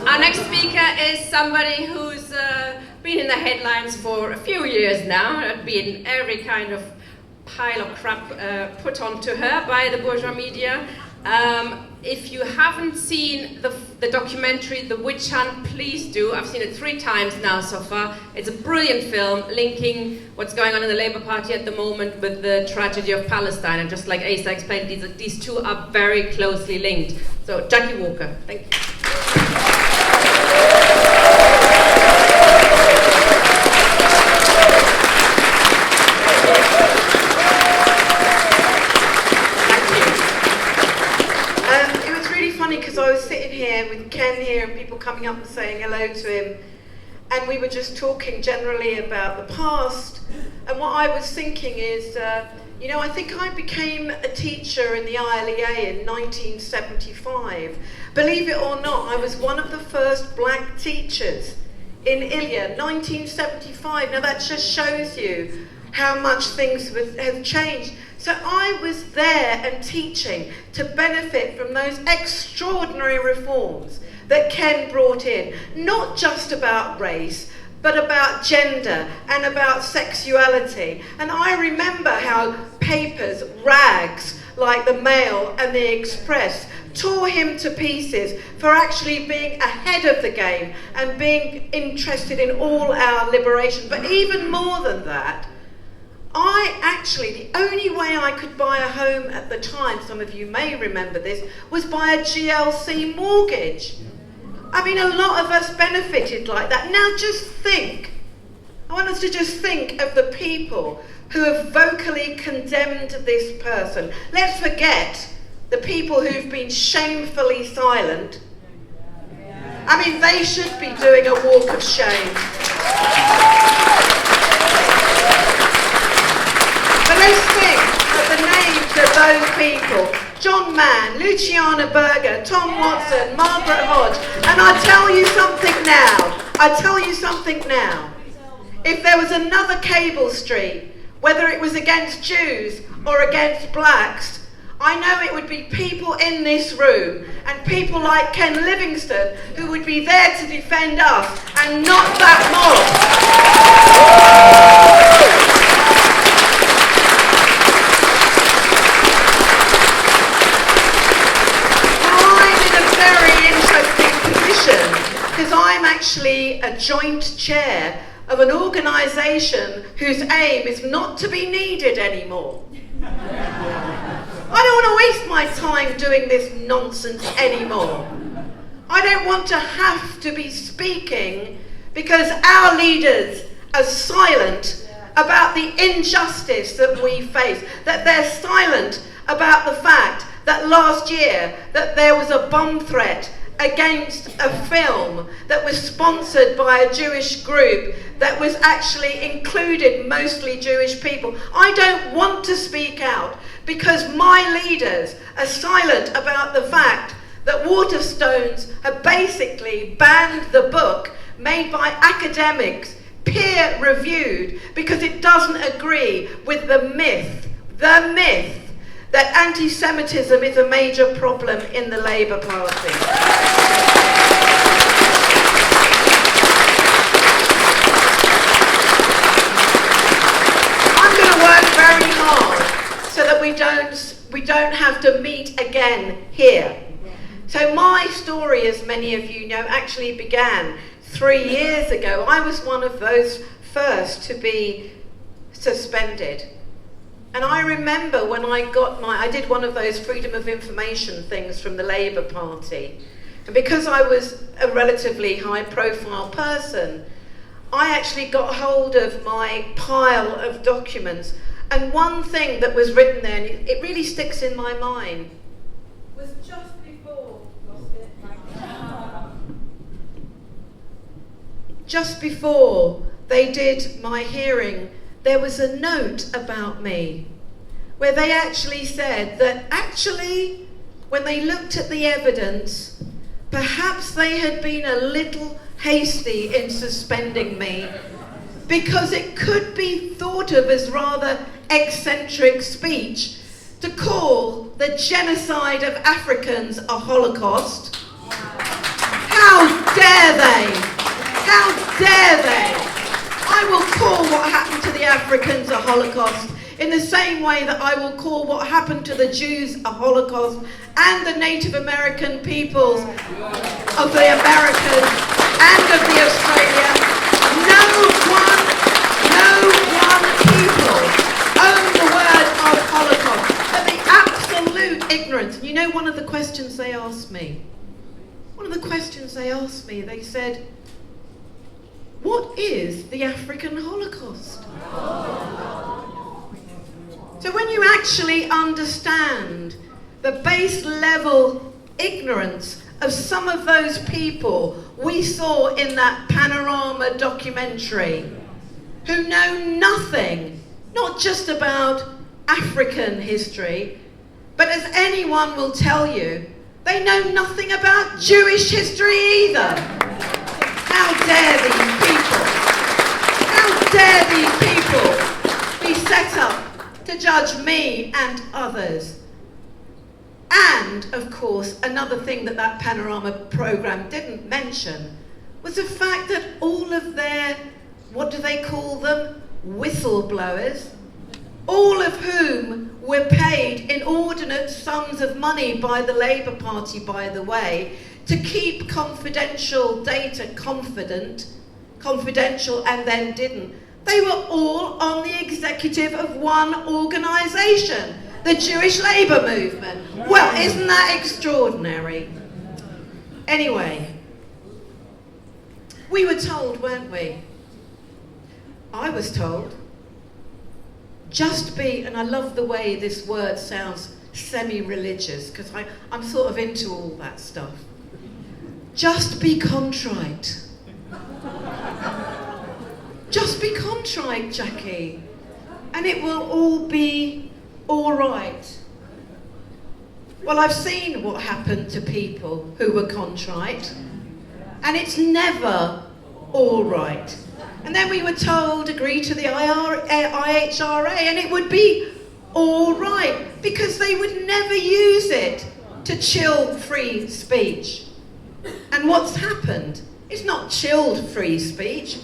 Our next speaker is somebody who's been in the headlines for a few years now. There's been every kind of pile of crap put onto her by the bourgeois media. If you haven't seen the documentary The Witch Hunt, please do. I've seen it 3 times now so far. It's a brilliant film linking what's going on in the Labour Party at the moment with the tragedy of Palestine. And just like Asa explained, these two are very closely linked. So, Jackie Walker, thank you. Because I was sitting here with Ken here and people coming up and saying hello to him, and we were just talking generally about the past, and what I was thinking is, I think I became a teacher in the ILEA in 1975. Believe it or not, I was one of the first black teachers in ILEA, 1975. Now that just shows you how much things have changed. So I was there and teaching to benefit from those extraordinary reforms that Ken brought in, not just about race, but about gender and about sexuality. And I remember how papers, rags like the Mail and the Express, tore him to pieces for actually being ahead of the game and being interested in all our liberation. But even more than that, the only way I could buy a home at the time, some of you may remember this, was by a GLC mortgage. I mean, a lot of us benefited like that. Now just think, I want us to just think of the people who have vocally condemned this person. Let's forget the people who've been shamefully silent. I mean, they should be doing a walk of shame. But let's think of the names of those people. John Mann, Luciana Berger, Tom Watson, Margaret Hodge. And I tell you something now. If there was another cable street, whether it was against Jews or against blacks, I know it would be people in this room and people like Ken Livingstone who would be there to defend us and not that mob. Because I'm actually a joint chair of an organisation whose aim is not to be needed anymore. I don't want to waste my time doing this nonsense anymore. I don't want to have to be speaking because our leaders are silent about the injustice that we face, that they're silent about the fact that last year that there was a bomb threat against a film that was sponsored by a Jewish group that was actually included mostly Jewish people. I don't want to speak out because my leaders are silent about the fact that Waterstones have basically banned the book made by academics, peer-reviewed, because it doesn't agree with the myth that anti-Semitism is a major problem in the Labour Party. I'm going to work very hard so that we don't have to meet again here. So my story, as many of you know, actually began 3 years ago. I was one of those first to be suspended. And I remember when I did one of those freedom of information things from the Labour Party. And because I was a relatively high profile person, I actually got hold of my pile of documents. And one thing that was written there, and it really sticks in my mind, was just before they did my hearing, there was a note about me where they actually said that when they looked at the evidence, perhaps they had been a little hasty in suspending me because it could be thought of as rather eccentric speech to call the genocide of Africans a Holocaust. How dare they? How dare they? I will call what happened to the Africans a Holocaust in the same way that I will call what happened to the Jews a Holocaust and the Native American peoples of the Americas and of the Australia. No one people own the word of Holocaust. But the absolute ignorance. And you know one of the questions they asked me? They said, what is the African Holocaust? So when you actually understand the base level ignorance of some of those people we saw in that Panorama documentary, who know nothing, not just about African history, but as anyone will tell you, they know nothing about Jewish history either. How dare these people be set up to judge me and others? And, of course, another thing that Panorama programme didn't mention was the fact that all of their, what do they call them, whistleblowers, all of whom were paid inordinate sums of money by the Labour Party, by the way, to keep confidential data confidential and then didn't. They were all on the executive of one organisation, the Jewish Labour Movement. Well, isn't that extraordinary? Anyway, we were told, weren't we? I was told, just be, and I love the way this word sounds semi-religious, because I'm sort of into all that stuff. Just be contrite. Just be contrite, Jackie, and it will all be all right. Well, I've seen what happened to people who were contrite, and it's never all right. And then we were told, agree to the IHRA, and it would be all right, because they would never use it to chill free speech. And what's happened? It's not chilled free speech,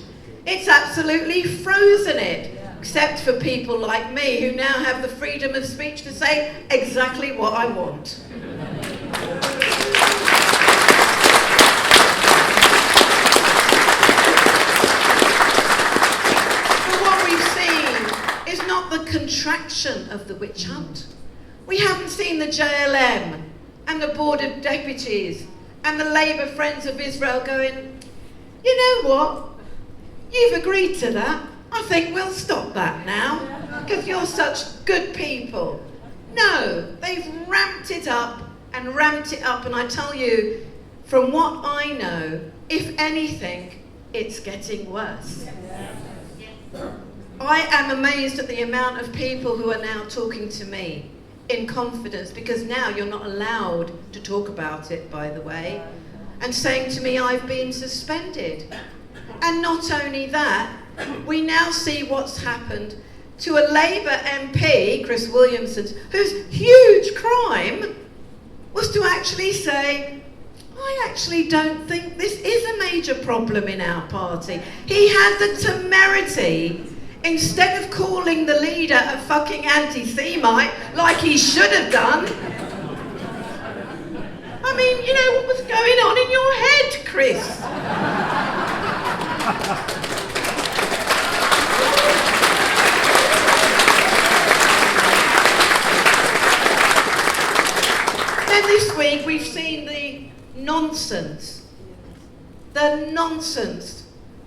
it's absolutely frozen it. Except for people like me, who now have the freedom of speech to say exactly what I want. But what we've seen is not the contraction of the witch hunt. We haven't seen the JLM and the Board of Deputies and the Labour Friends of Israel going, you know what, you've agreed to that. I think we'll stop that now, because you're such good people. No, they've ramped it up, and I tell you, from what I know, if anything, it's getting worse. I am amazed at the amount of people who are now talking to me in confidence, because now you're not allowed to talk about it, by the way, and saying to me, I've been suspended. And not only that, we now see what's happened to a Labour MP, Chris Williamson, whose huge crime was to actually say, I actually don't think this is a major problem in our party. He had the temerity, instead of calling the leader a fucking anti-Semite, like he should have done. I mean, you know, what was going on in your head, Chris? Then this week we've seen the nonsense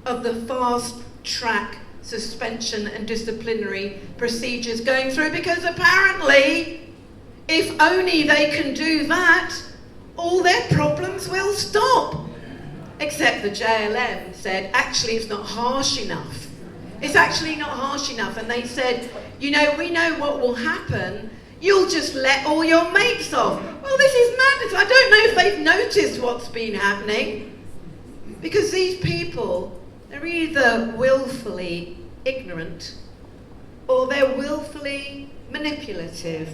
of the fast-track suspension and disciplinary procedures going through, because apparently, if only they can do that, all their problems will stop. Except the JLM said, actually it's not harsh enough. It's actually not harsh enough. And they said, you know, we know what will happen. You'll just let all your mates off. Well, this is madness. I don't know if they've noticed what's been happening. Because these people, they're either willfully ignorant, or they're willfully manipulative.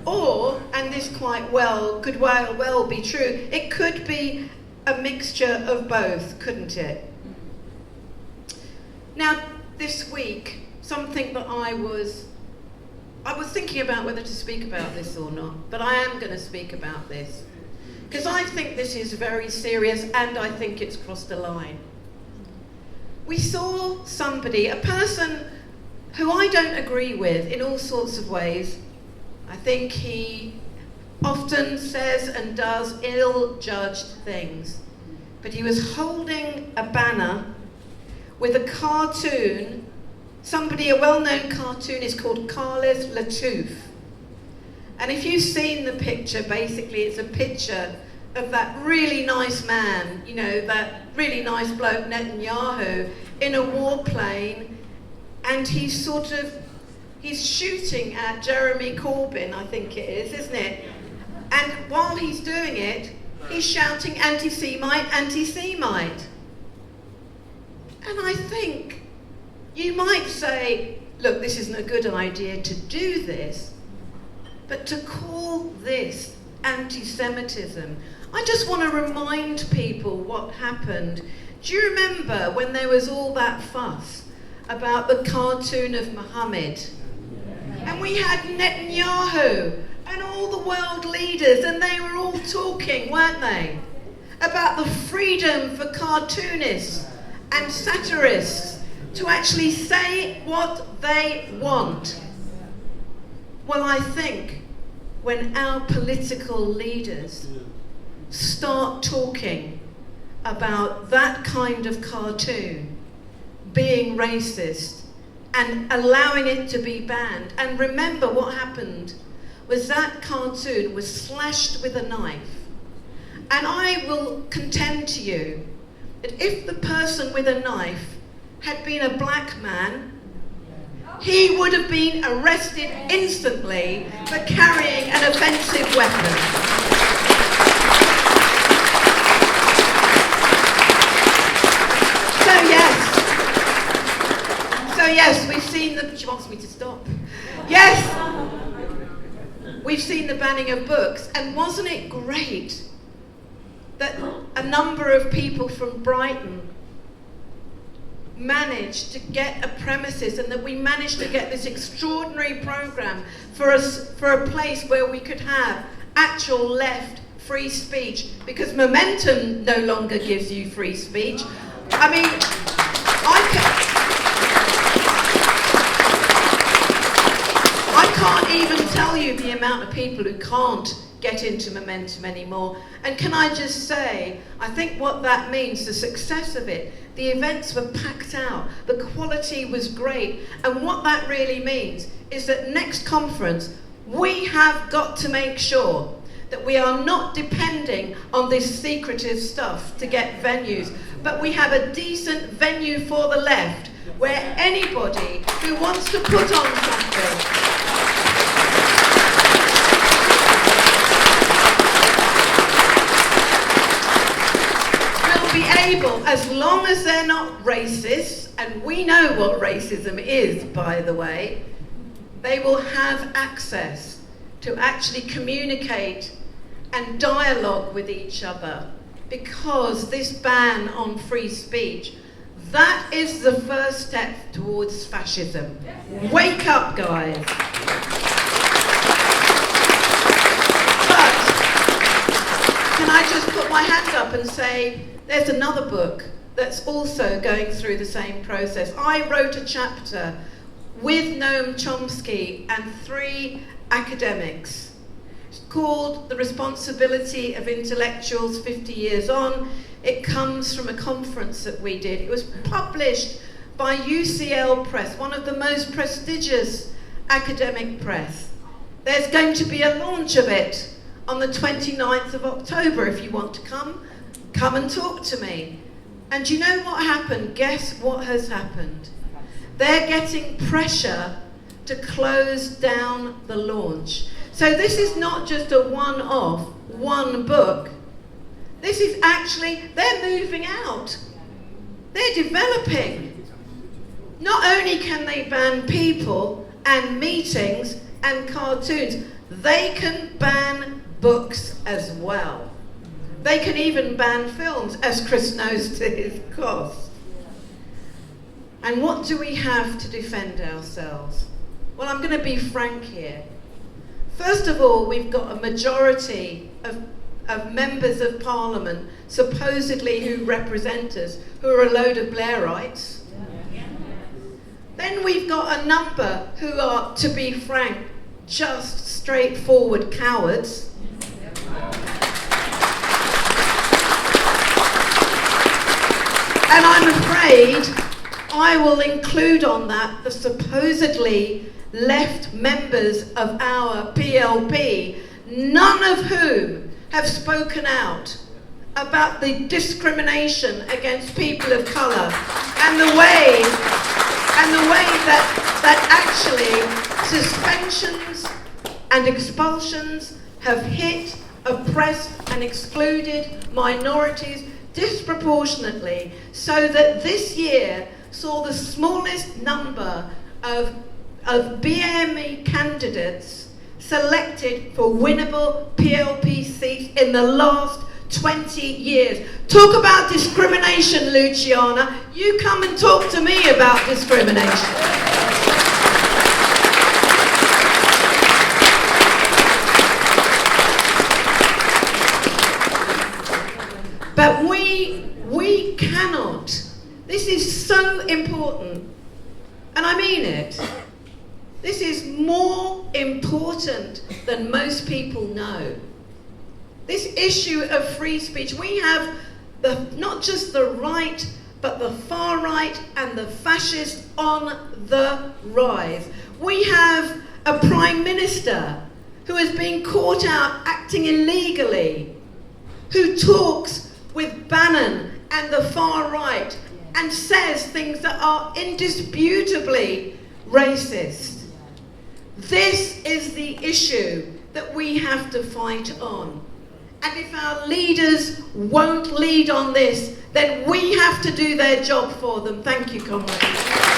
Or, and this quite well, could well be true, it could be a mixture of both, couldn't it? Now, this week, something that I was thinking about whether to speak about this or not, but I am going to speak about this. Because I think this is very serious and I think it's crossed a line. We saw somebody, a person who I don't agree with in all sorts of ways. I think he often says and does ill-judged things. But he was holding a banner with a cartoon. A well-known cartoonist called Carles Latouf. And if you've seen the picture, basically it's a picture of that really nice man, you know, that really nice bloke Netanyahu in a warplane, and he's shooting at Jeremy Corbyn, I think it is, isn't it? And while he's doing it, he's shouting anti-Semite, anti-Semite. And I think you might say, look, this isn't a good idea to do this, but to call this anti-Semitism, I just want to remind people what happened. Do you remember when there was all that fuss about the cartoon of Muhammad? And we had Netanyahu and all the world leaders, and they were all talking, weren't they, about the freedom for cartoonists and satirists to actually say what they want. Well, I think when our political leaders start talking about that kind of cartoon being racist and allowing it to be banned, and remember what happened was that cartoon was slashed with a knife. And I will contend to you that if the person with a knife had been a black man, he would have been arrested instantly for carrying an offensive weapon. So yes, we've seen she wants me to stop. Yes, we've seen the banning of books, and wasn't it great that a number of people from Brighton managed to get a premises, and that we managed to get this extraordinary programme for a place where we could have actual left free speech, because Momentum no longer gives you free speech. I mean, I can't even tell you the amount of people who can't get into Momentum anymore. And can I just say, I think what that means, the success of it, the events were packed out, the quality was great, and what that really means is that next conference, we have got to make sure that we are not depending on this secretive stuff to get venues, but we have a decent venue for the left, where anybody who wants to put on something be able, as long as they're not racist, and we know what racism is, by the way, they will have access to actually communicate and dialogue with each other, because this ban on free speech, that is the first step towards fascism. Wake up, guys. But can I just put my hand up and say, there's another book that's also going through the same process. I wrote a chapter with Noam Chomsky and 3 academics. It's called The Responsibility of Intellectuals 50 Years On. It comes from a conference that we did. It was published by UCL Press, one of the most prestigious academic press. There's going to be a launch of it on the 29th of October. If you want to come and talk to me. And you know what happened? Guess what has happened? They're getting pressure to close down the launch. So this is not just a one-off, one book. This is actually, they're moving out. They're developing. Not only can they ban people and meetings and cartoons, they can ban books as well. They can even ban films, as Chris knows to his cost. And what do we have to defend ourselves? Well, I'm going to be frank here. First of all, we've got a majority of members of Parliament, supposedly who represent us, who are a load of Blairites. Then we've got a number who are, to be frank, just straightforward cowards. And I'm afraid I will include on that the supposedly left members of our PLP, none of whom have spoken out about the discrimination against people of colour and the way that actually suspensions and expulsions have hit, oppressed and excluded minorities disproportionately, so that this year saw the smallest number of BME candidates selected for winnable PLP seats in the last 20 years. Talk about discrimination, Luciana. You come and talk to me about discrimination. But we cannot. This is so important. And I mean it. This is more important than most people know. This issue of free speech, we have not just the right, but the far right and the fascist on the rise. We have a Prime Minister who has been caught out acting illegally, who talks with Bannon and the far right and says things that are indisputably racist. This is the issue that we have to fight on. And if our leaders won't lead on this, then we have to do their job for them. Thank you, comrades.